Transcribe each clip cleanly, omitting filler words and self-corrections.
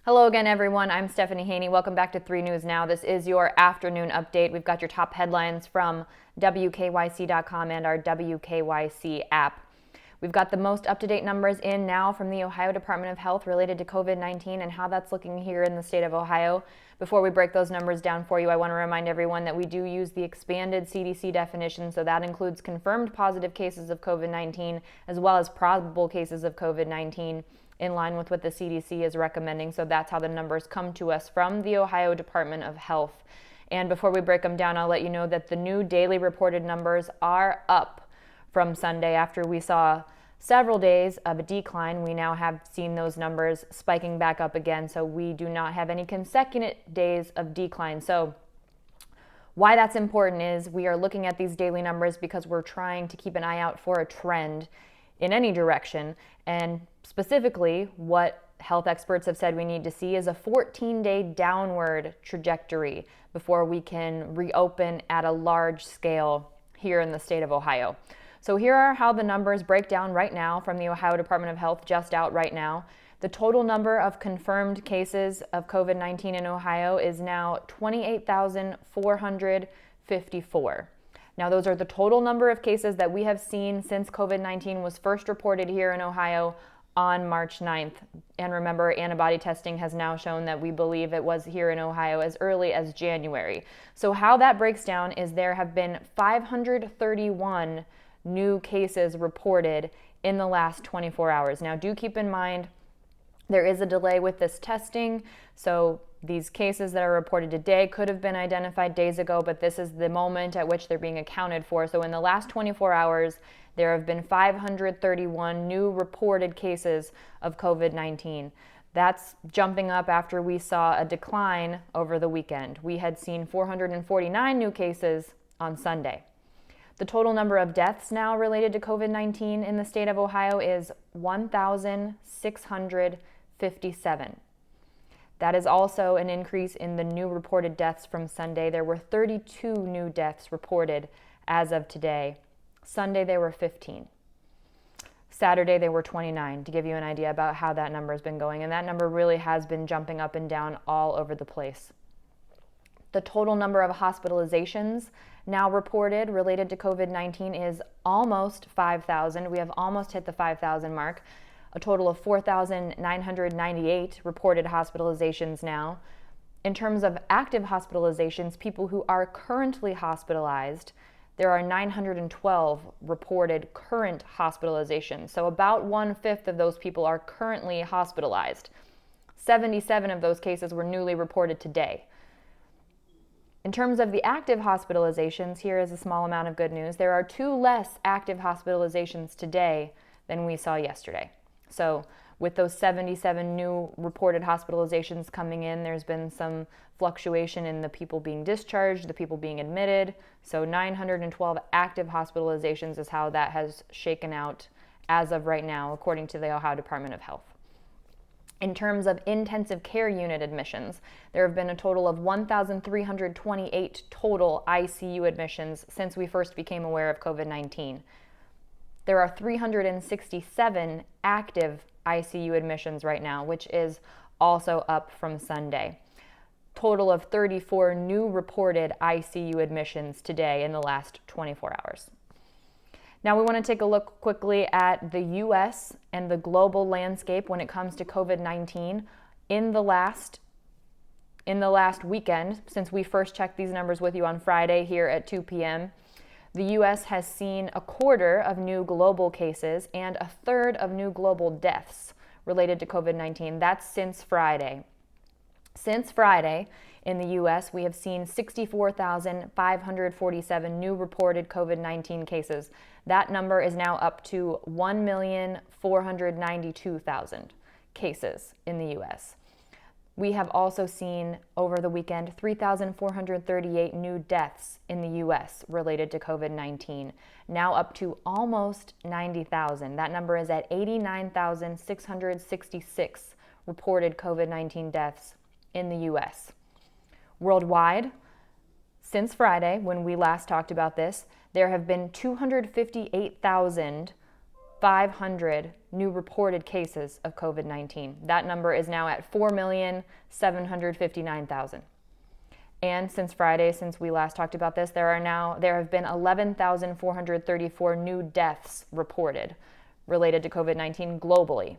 Hello again, everyone. I'm Stephanie Haney. Welcome back to 3 News Now. This is your afternoon update. We've got your top headlines from WKYC.com and our WKYC app. We've got the most up-to-date numbers in now from the Ohio Department of Health related to COVID-19 and how that's looking here in the state of Ohio. Before we break those numbers down for you, I want to remind everyone that we do use the expanded CDC definition, so that includes confirmed positive cases of COVID-19 as well as probable cases of COVID-19, in line with what the CDC is recommending. So that's how the numbers come to us from the Ohio Department of Health. And before we break them down, I'll let you know that the new daily reported numbers are up from Sunday. After we saw several days of a decline, we now have seen those numbers spiking back up again. So we do not have any consecutive days of decline. So why that's important is we are looking at these daily numbers because we're trying to keep an eye out for a trend in any direction. And specifically, what health experts have said we need to see is a 14-day downward trajectory before we can reopen at a large scale here in the state of Ohio. So here are how the numbers break down right now from the Ohio Department of Health, just out right now. The total number of confirmed cases of COVID-19 in Ohio is now 28,454. Now, those are the total number of cases that we have seen since COVID-19 was first reported here in Ohio on March 9th. And remember, antibody testing has now shown that we believe it was here in Ohio as early as January. So how that breaks down is there have been 531 new cases reported in the last 24 hours. Now, do keep in mind, there is a delay with this testing. So these cases that are reported today could have been identified days ago, but this is the moment at which they're being accounted for. So in the last 24 hours, there have been 531 new reported cases of COVID-19. That's jumping up after we saw a decline over the weekend. We had seen 449 new cases on Sunday. The total number of deaths now related to COVID-19 in the state of Ohio is 1,657. That is also an increase in the new reported deaths from Sunday. There were 32 new deaths reported as of today. Sunday, there were 15. Saturday, there were 29, to give you an idea about how that number has been going. And that number really has been jumping up and down all over the place. The total number of hospitalizations now reported related to COVID-19 is almost 5,000. We have almost hit the 5,000 mark. A total of 4,998 reported hospitalizations now. In terms of active hospitalizations, people who are currently hospitalized, there are 912 reported current hospitalizations. So about 1/5 of those people are currently hospitalized. 77 of those cases were newly reported today. In terms of the active hospitalizations, here is a small amount of good news. There are 2 less active hospitalizations today than we saw yesterday. So with those 77 new reported hospitalizations coming in, there's been some fluctuation in the people being discharged, the people being admitted. So 912 active hospitalizations is how that has shaken out as of right now, according to the Ohio Department of Health. In terms of intensive care unit admissions, there have been a total of 1,328 total ICU admissions since we first became aware of COVID-19. There are 367 active ICU admissions right now, which is also up from Sunday. Total of 34 new reported ICU admissions today in the last 24 hours. Now we want to take a look quickly at the U.S. and the global landscape when it comes to COVID-19 in the last weekend, since we first checked these numbers with you on Friday here at 2 p.m. The U.S. has seen 1/4 of new global cases and 1/3 of new global deaths related to COVID-19. That's since Friday. Since Friday, in the U.S., we have seen 64,547 new reported COVID-19 cases. That number is now up to 1,492,000 cases in the U.S. We have also seen over the weekend 3,438 new deaths in the U.S. related to COVID-19, now up to almost 90,000. That number is at 89,666 reported COVID-19 deaths in the U.S. Worldwide, since Friday, when we last talked about this, there have been 258,500 500 new reported cases of COVID-19. That number is now at 4,759,000. And since Friday, since we last talked about this, there have been 11,434 new deaths reported related to COVID-19 globally,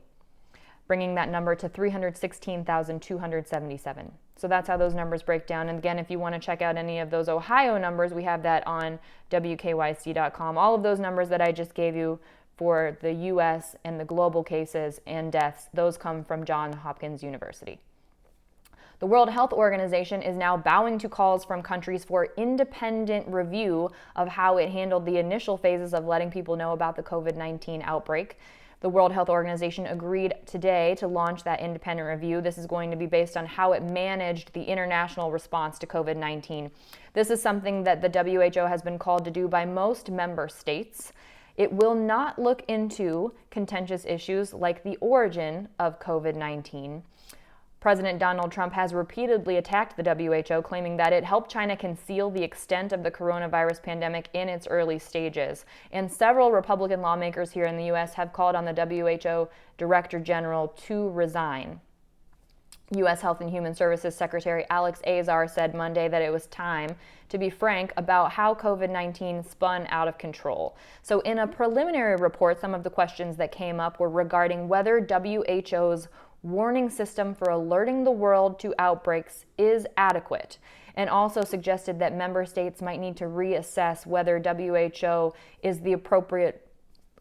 bringing that number to 316,277. So that's how those numbers break down. And again, if you want to check out any of those Ohio numbers, we have that on WKYC.com. All of those numbers that I just gave you for the U.S. and the global cases and deaths, those come from Johns Hopkins University. The World Health Organization is now bowing to calls from countries for independent review of how it handled the initial phases of letting people know about the COVID-19 outbreak. The World Health Organization agreed today to launch that independent review. This is going to be based on how it managed the international response to COVID-19. This is something that the WHO has been called to do by most member states. It will not look into contentious issues like the origin of COVID-19. President Donald Trump has repeatedly attacked the WHO, claiming that it helped China conceal the extent of the coronavirus pandemic in its early stages. And several Republican lawmakers here in the U.S. have called on the WHO Director General to resign. U.S. Health and Human Services Secretary Alex Azar said Monday that it was time to be frank about how COVID-19 spun out of control. So in a preliminary report, some of the questions that came up were regarding whether WHO's warning system for alerting the world to outbreaks is adequate, and also suggested that member states might need to reassess whether WHO is the appropriate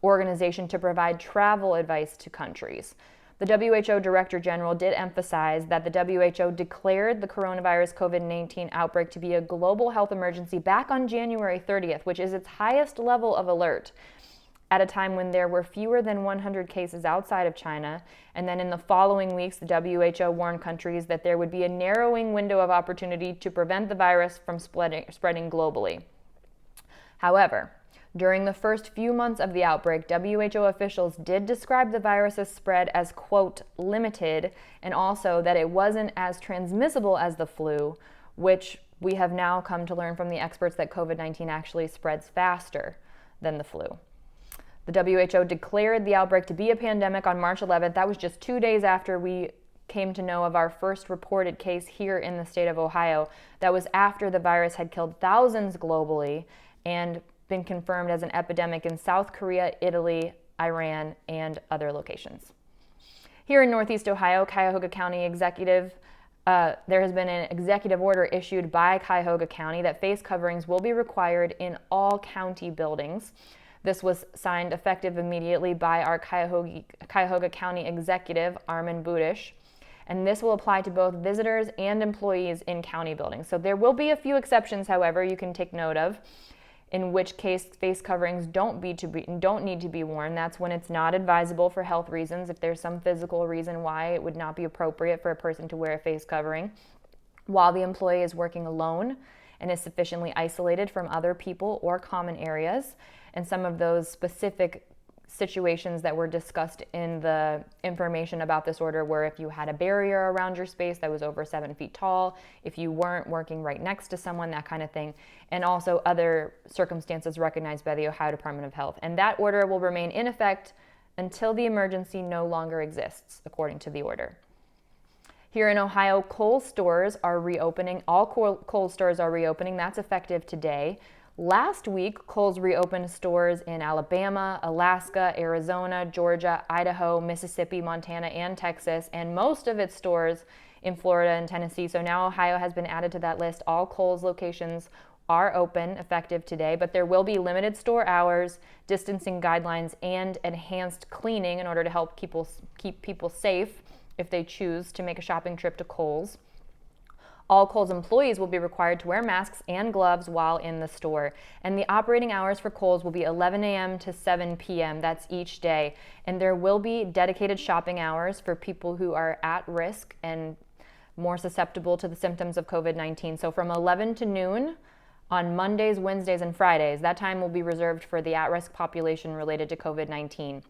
organization to provide travel advice to countries. The WHO Director General did emphasize that the WHO declared the coronavirus COVID-19 outbreak to be a global health emergency back on January 30th, which is its highest level of alert, at a time when there were fewer than 100 cases outside of China. And then in the following weeks, the WHO warned countries that there would be a narrowing window of opportunity to prevent the virus from spreading globally. However, during the first few months of the outbreak, WHO officials did describe the virus's spread as, quote, limited, and also that it wasn't as transmissible as the flu, which we have now come to learn from the experts that COVID-19 actually spreads faster than the flu. The WHO declared the outbreak to be a pandemic on March 11th. That was just 2 days after we came to know of our first reported case here in the state of Ohio. That was after the virus had killed thousands globally and been confirmed as an epidemic in South Korea, Italy, Iran, and other locations. Here in Northeast Ohio, Cuyahoga County there has been an executive order issued by Cuyahoga County that face coverings will be required in all county buildings. This was signed effective immediately by our Cuyahoga County Executive, Armin Budish, and this will apply to both visitors and employees in county buildings. So there will be a few exceptions, however, you can take note of, in which case face coverings don't need to be worn. That's when it's not advisable for health reasons, if there's some physical reason why it would not be appropriate for a person to wear a face covering, while the employee is working alone and is sufficiently isolated from other people or common areas. And some of those specific situations that were discussed in the information about this order were if you had a barrier around your space that was over 7 feet tall, if you weren't working right next to someone, that kind of thing, and also other circumstances recognized by the Ohio Department of Health. And that order will remain in effect until the emergency no longer exists, according to the order. Here in Ohio, Kohl's stores are reopening. All Kohl's stores are reopening. That's effective today. Last week, Kohl's reopened stores in Alabama, Alaska, Arizona, Georgia, Idaho, Mississippi, Montana, and Texas, and most of its stores in Florida and Tennessee. So now Ohio has been added to that list. All Kohl's locations are open, effective today, but there will be limited store hours, distancing guidelines, and enhanced cleaning in order to help keep people safe if they choose to make a shopping trip to Kohl's. All Kohl's employees will be required to wear masks and gloves while in the store. And the operating hours for Kohl's will be 11 a.m. to 7 p.m. That's each day. And there will be dedicated shopping hours for people who are at risk and more susceptible to the symptoms of COVID-19. So from 11 to noon on Mondays, Wednesdays, and Fridays, that time will be reserved for the at-risk population related to COVID-19.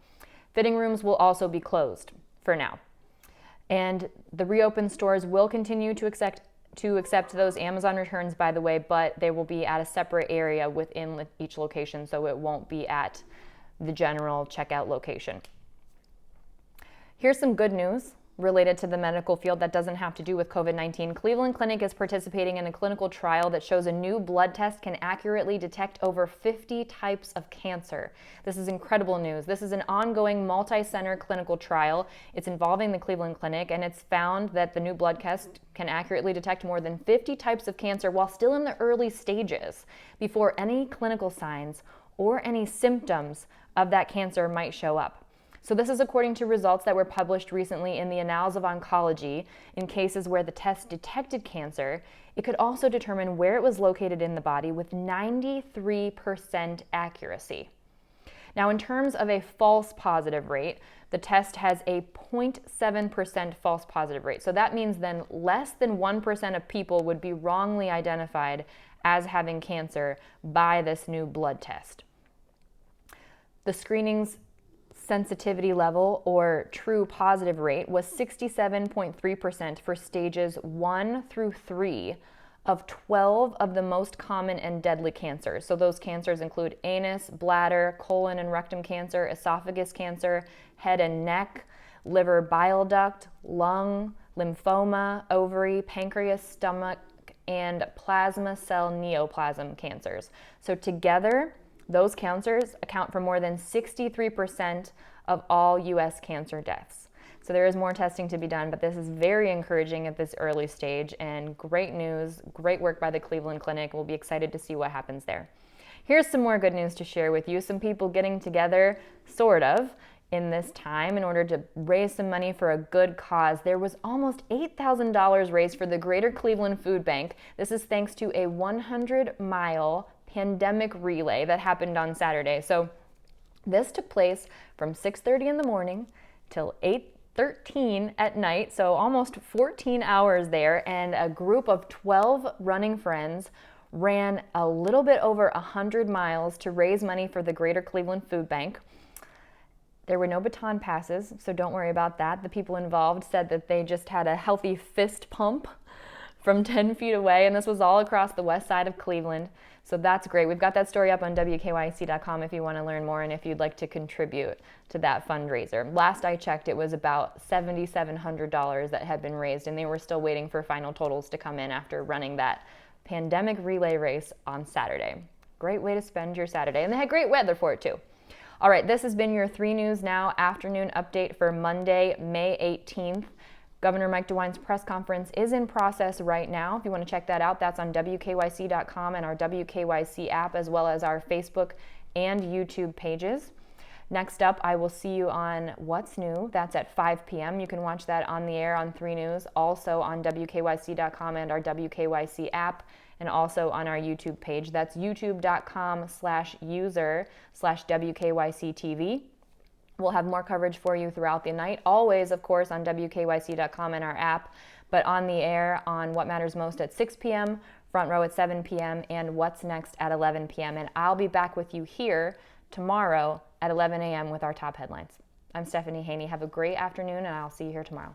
Fitting rooms will also be closed for now. And the reopened stores will continue to accept those Amazon returns, by the way, but they will be at a separate area within each location, so it won't be at the general checkout location. Here's some good news related to the medical field that doesn't have to do with COVID-19. Cleveland Clinic is participating in a clinical trial that shows a new blood test can accurately detect over 50 types of cancer. This is incredible news. This is an ongoing multi-center clinical trial. It's involving the Cleveland Clinic, and it's found that the new blood test can accurately detect more than 50 types of cancer while still in the early stages, before any clinical signs or any symptoms of that cancer might show up. So this is according to results that were published recently in the Annals of Oncology. In cases where the test detected cancer, it could also determine where it was located in the body with 93% accuracy. Now, in terms of a false positive rate, the test has a 0.7% false positive rate. So that means then less than 1% of people would be wrongly identified as having cancer by this new blood test. The screening's sensitivity level, or true positive rate, was 67.3% for stages 1 through 3 of 12 of the most common and deadly cancers. So those cancers include anus, bladder, colon and rectum cancer, esophagus cancer, head and neck, liver, bile duct, lung, lymphoma, ovary, pancreas, stomach, and plasma cell neoplasm cancers. So together, those cancers account for more than 63% of all U.S. cancer deaths. So there is more testing to be done, but this is very encouraging at this early stage, and great news, great work by the Cleveland Clinic. We'll be excited to see what happens there. Here's some more good news to share with you. Some people getting together, sort of, in this time in order to raise some money for a good cause. There was almost $8,000 raised for the Greater Cleveland Food Bank. This is thanks to a 100-mile pandemic relay that happened on Saturday. So this took place from 6:30 in the morning till 8:13 at night, so almost 14 hours there, and a group of 12 running friends ran a little bit over 100 miles to raise money for the Greater Cleveland Food Bank. There were no baton passes, so don't worry about that. The people involved said that they just had a healthy fist pump from 10 feet away, and this was all across the west side of Cleveland. So that's great. We've got that story up on WKYC.com if you want to learn more and if you'd like to contribute to that fundraiser. Last I checked, it was about $7,700 that had been raised, and they were still waiting for final totals to come in after running that pandemic relay race on Saturday. Great way to spend your Saturday, and they had great weather for it too. All right, this has been your 3 News Now afternoon update for Monday, May 18th. Governor Mike DeWine's press conference is in process right now. If you want to check that out, that's on WKYC.com and our WKYC app, as well as our Facebook and YouTube pages. Next up, I will see you on What's New. That's at 5 p.m. You can watch that on the air on 3 News, also on WKYC.com and our WKYC app, and also on our YouTube page. That's youtube.com/user/WKYC-TV. We'll have more coverage for you throughout the night, always, of course, on WKYC.com and our app, but on the air on What Matters Most at 6 p.m., Front Row at 7 p.m., and What's Next at 11 p.m. And I'll be back with you here tomorrow at 11 a.m. with our top headlines. I'm Stephanie Haney. Have a great afternoon, and I'll see you here tomorrow.